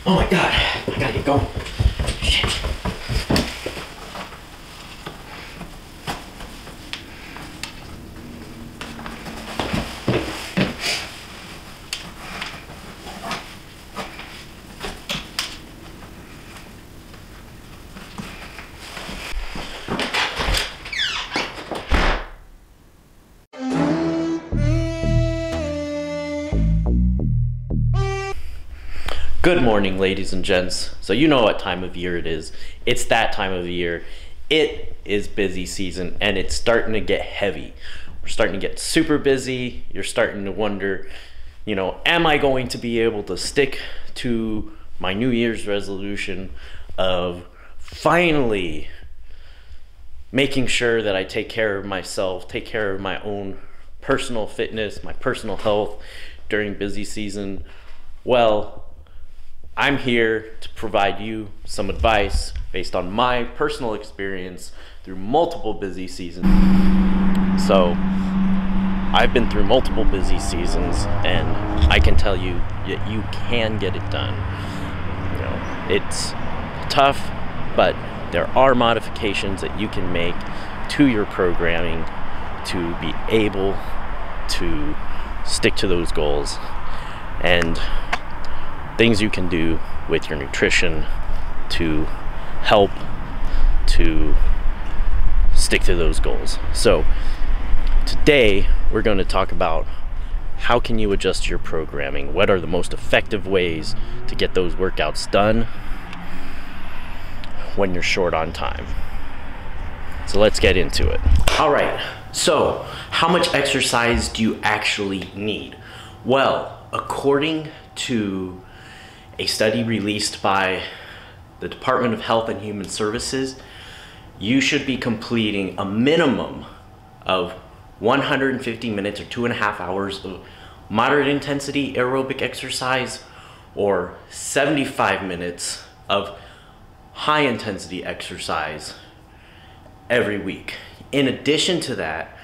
Oh my god, I gotta get going. Shit. Good morning, ladies and gents. So you know what time of year it is. It's that time of year. It is busy season and it's starting to get heavy. We're starting to get super busy. You're starting to wonder, am I going to be able to stick to my New Year's resolution of finally making sure that I take care of myself, take care of my own personal fitness, my personal health during busy season? Well, I'm here to provide you some advice based on my personal experience through multiple busy seasons. So I've been through multiple busy seasons and I can tell you that you can get it done. It's tough, but there are modifications that you can make to your programming to be able to stick to those goals, and things you can do with your nutrition to help to stick to those goals. So today we're going to talk about how can you adjust your programming, what are the most effective ways to get those workouts done when you're short on time. So let's get into it. All right, so how much exercise do you actually need? Well, according to a study released by the Department of Health and Human Services, you should be completing a minimum of 150 minutes or 2.5 hours of moderate intensity aerobic exercise or 75 minutes of high intensity exercise every week. In addition to that,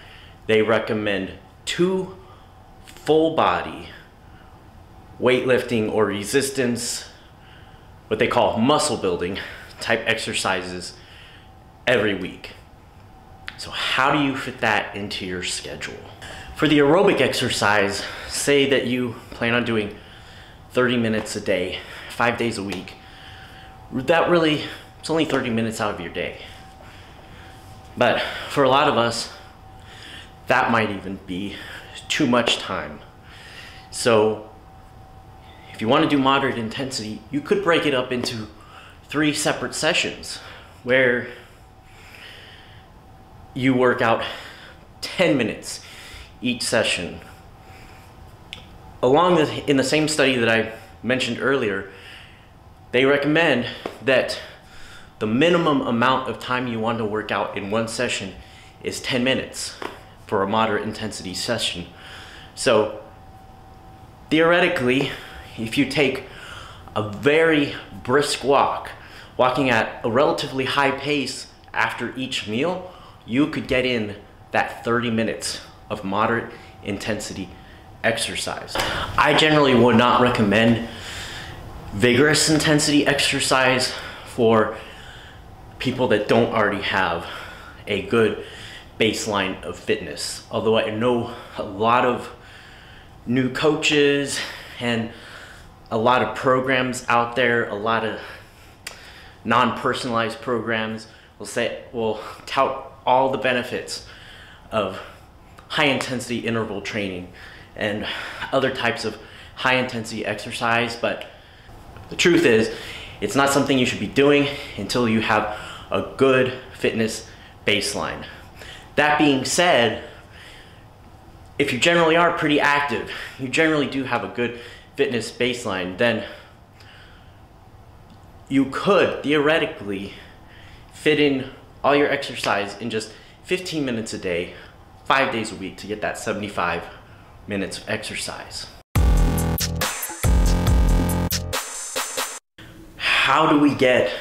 they recommend 2 full body weightlifting or resistance, what they call muscle building type exercises every week. So how do you fit that into your schedule? For the aerobic exercise, say that you plan on doing 30 minutes a day, 5 days a week. It's only 30 minutes out of your day. But for a lot of us, that might even be too much time. So if you want to do moderate intensity, you could break it up into 3 separate sessions where you work out 10 minutes each session. In the same study that I mentioned earlier, they recommend that the minimum amount of time you want to work out in one session is 10 minutes for a moderate intensity session. So theoretically, if you take a very brisk walking at a relatively high pace after each meal, you could get in that 30 minutes of moderate intensity exercise. I generally would not recommend vigorous intensity exercise for people that don't already have a good baseline of fitness. Although I know a lot of new coaches and a lot of programs out there, a lot of non-personalized programs will tout all the benefits of high intensity interval training and other types of high intensity exercise, but the truth is it's not something you should be doing until you have a good fitness baseline. That being said, if you generally are pretty active, you generally do have a good fitness baseline, then you could theoretically fit in all your exercise in just 15 minutes a day, 5 days a week to get that 75 minutes of exercise. How do we get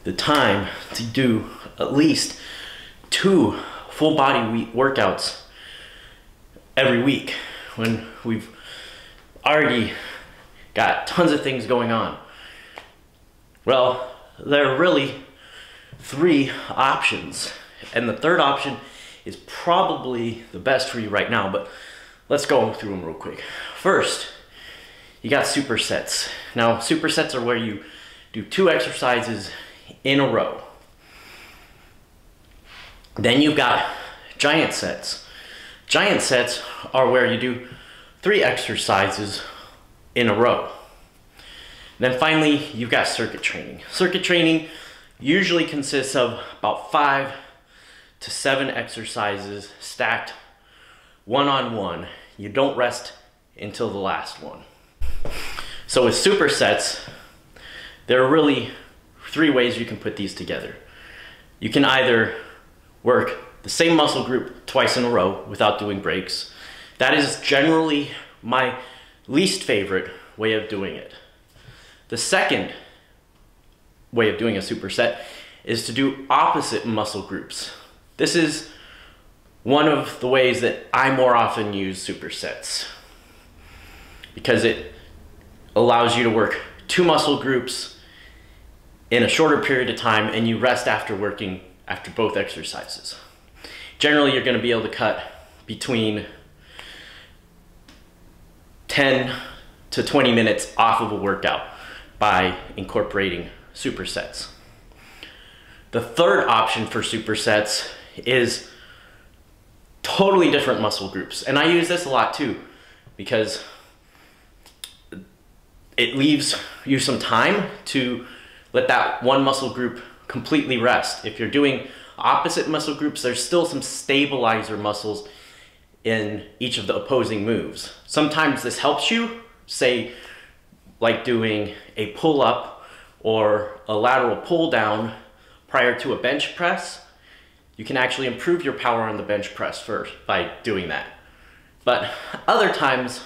the time to do at least 2 full body workouts every week when we've already got tons of things going on. Well, there are really 3 options, and the third option is probably the best for you right now, but let's go through them real quick. First, you got supersets. Now, supersets are where you do 2 exercises in a row. Then you've got giant sets. Giant sets are where you do 3 exercises in a row. Then finally, you've got circuit training. Circuit training usually consists of about 5 to 7 exercises stacked one-on-one. You don't rest until the last one. So with supersets, there are really 3 ways you can put these together. You can either work the same muscle group twice in a row without doing breaks. That is generally my least favorite way of doing it. The second way of doing a superset is to do opposite muscle groups. This is one of the ways that I more often use supersets because it allows you to work 2 muscle groups in a shorter period of time, and you rest after both exercises. Generally, you're going to be able to cut between 10 to 20 minutes off of a workout by incorporating supersets. The third option for supersets is totally different muscle groups, and I use this a lot too because it leaves you some time to let that one muscle group completely rest. If you're doing opposite muscle groups, there's still some stabilizer muscles in each of the opposing moves. Sometimes this helps you, say like doing a pull-up or a lateral pull-down prior to a bench press. You can actually improve your power on the bench press first by doing that. But other times,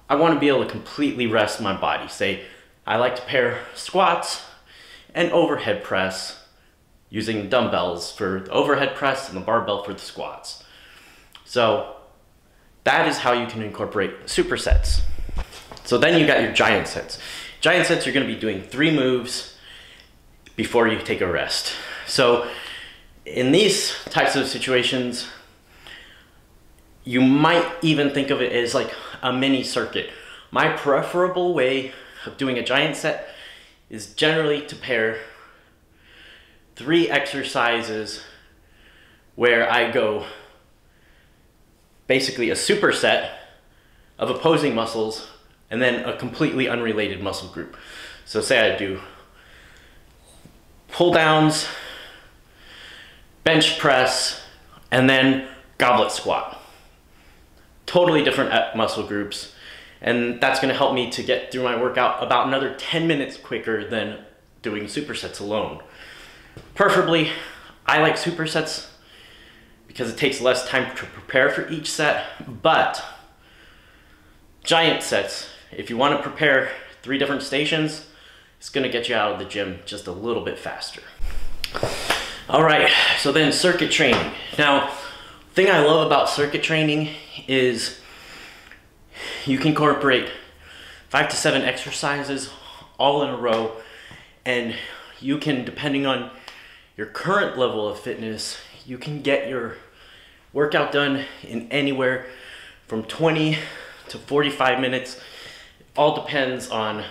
I want to be able to completely rest my body. Say, I like to pair squats and overhead press using dumbbells for the overhead press and the barbell for the squats. So that is how you can incorporate supersets. So then you got your giant sets. Giant sets, you're going to be doing 3 moves before you take a rest. So in these types of situations, you might even think of it as like a mini circuit. My preferable way of doing a giant set is generally to pair 3 exercises where I go basically a superset of opposing muscles and then a completely unrelated muscle group. So say I do pull downs, bench press, and then goblet squat. Totally different muscle groups, and that's going to help me to get through my workout about another 10 minutes quicker than doing supersets alone. Preferably, I like supersets because it takes less time to prepare for each set, but giant sets, if you want to prepare 3 different stations, it's going to get you out of the gym just a little bit faster. All right, so then circuit training. Now, the thing I love about circuit training is you can incorporate 5 to 7 exercises all in a row, and you can, depending on your current level of fitness, you can get your workout done in anywhere from 20 to 45 minutes. It all depends on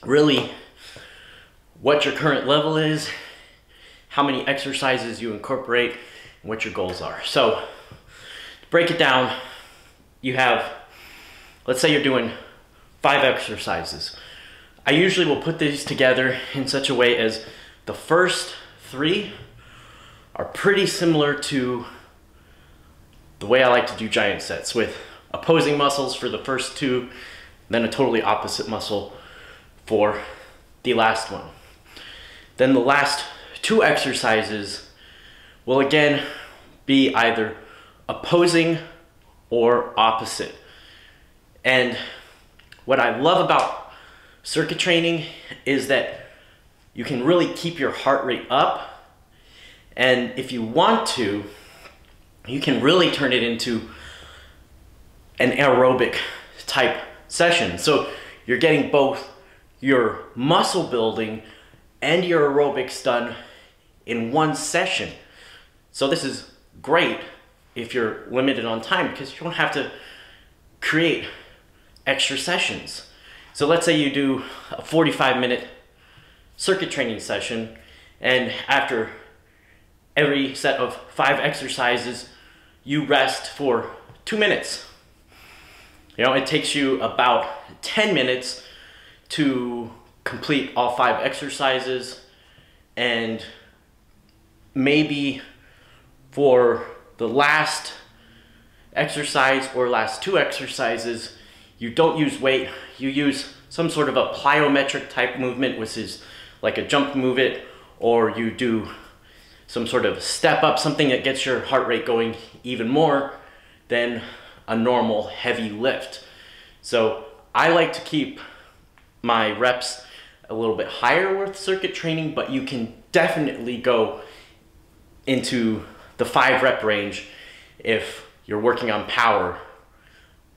really what your current level is, how many exercises you incorporate, and what your goals are. So to break it down, you have, let's say you're doing 5 exercises. I usually will put these together in such a way as the first 3 are pretty similar to the way I like to do giant sets, with opposing muscles for the first 2, then a totally opposite muscle for the last one. Then the last 2 exercises will again be either opposing or opposite. And what I love about circuit training is that you can really keep your heart rate up, and if you want to, you can really turn it into an aerobic type session. So you're getting both your muscle building and your aerobics done in one session. So this is great if you're limited on time because you don't have to create extra sessions. So let's say you do a 45-minute circuit training session, and after every set of 5 exercises, you rest for 2 minutes. You know, it takes you about 10 minutes to complete all 5 exercises, and maybe for the last exercise or last 2 exercises, you don't use weight, you use some sort of a plyometric type movement, which is like a jump move it, or you do some sort of step up, something that gets your heart rate going even more than a normal heavy lift. So I like to keep my reps a little bit higher with circuit training, but you can definitely go into the 5 rep range if you're working on power.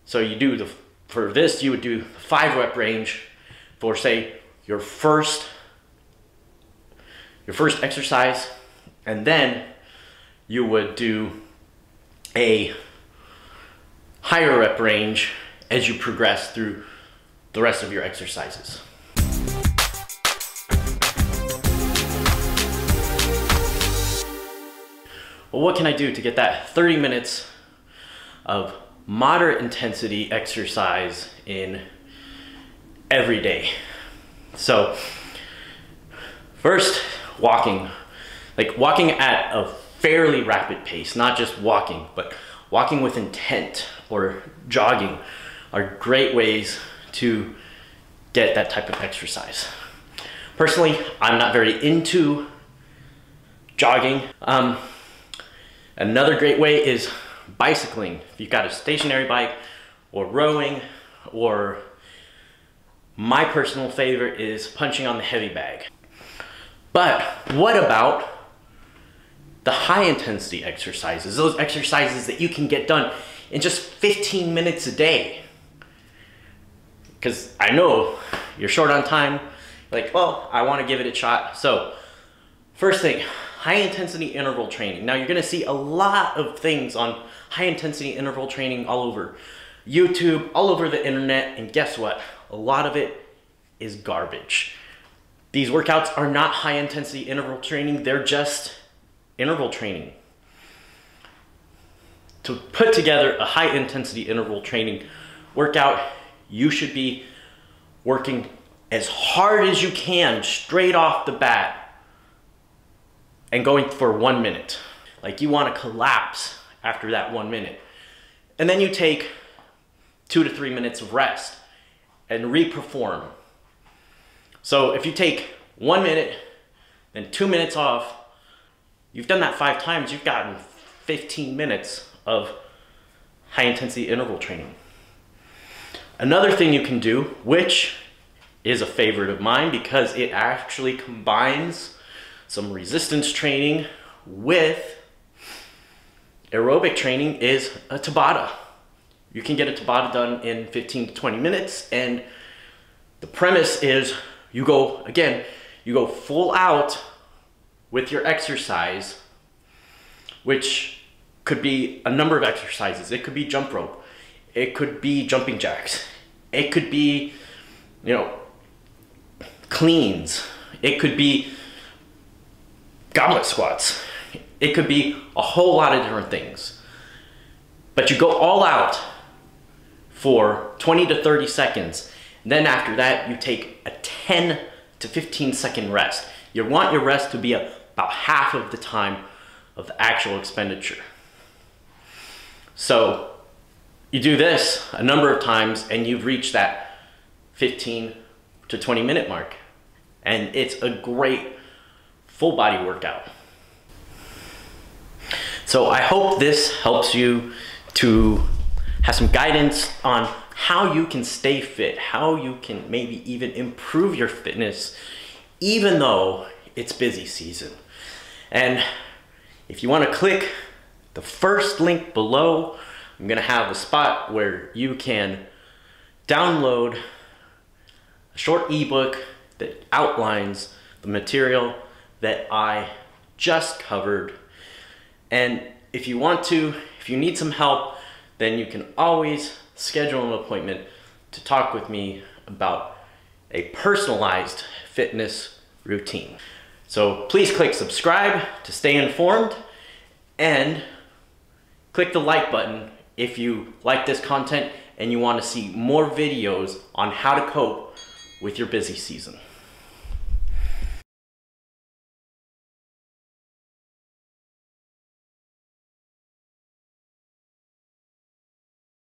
So you do for this, you would do 5 rep range for, say, your first exercise, and then you would do a higher rep range as you progress through the rest of your exercises. Well, what can I do to get that 30 minutes of moderate intensity exercise in every day? So first, walking. Like walking at a fairly rapid pace, not just walking, but walking with intent or jogging are great ways to get that type of exercise. Personally, I'm not very into jogging. Another great way is bicycling. If you've got a stationary bike, or rowing, or my personal favorite is punching on the heavy bag. But what about the high intensity exercises, those exercises that you can get done in just 15 minutes a day? Because I know you're short on time, like, well, I want to give it a shot. So first thing, high intensity interval training. Now you're going to see a lot of things on high intensity interval training all over YouTube, all over the internet, and guess what? A lot of it is garbage. These workouts are not high intensity interval training, they're just interval training. To put together a high intensity interval training workout, you should be working as hard as you can straight off the bat and going for 1 minute. Like you want to collapse after that 1 minute. And then you take 2 to 3 minutes of rest and re-perform. So if you take 1 minute, then 2 minutes off, you've done that 5 times, you've gotten 15 minutes of high intensity interval training. Another thing you can do, which is a favorite of mine because it actually combines some resistance training with aerobic training, is a Tabata. You can get a Tabata done in 15 to 20 minutes, and the premise is you go full out with your exercise, which could be a number of exercises. It could be jump rope, it could be jumping jacks, it could be, cleans, it could be goblet squats, it could be a whole lot of different things. But you go all out for 20 to 30 seconds. And then after that, you take a 10 to 15 second rest. You want your rest to be about half of the time of the actual expenditure. So you do this a number of times and you've reached that 15 to 20 minute mark. And it's a great full body workout. So I hope this helps you to have some guidance on how you can stay fit, how you can maybe even improve your fitness, even though it's busy season. And if you want to click the first link below, I'm going to have a spot where you can download a short ebook that outlines the material that I just covered. And if you want to, if you need some help, then you can always schedule an appointment to talk with me about a personalized fitness routine. So please click subscribe to stay informed, and click the like button if you like this content and you want to see more videos on how to cope with your busy season.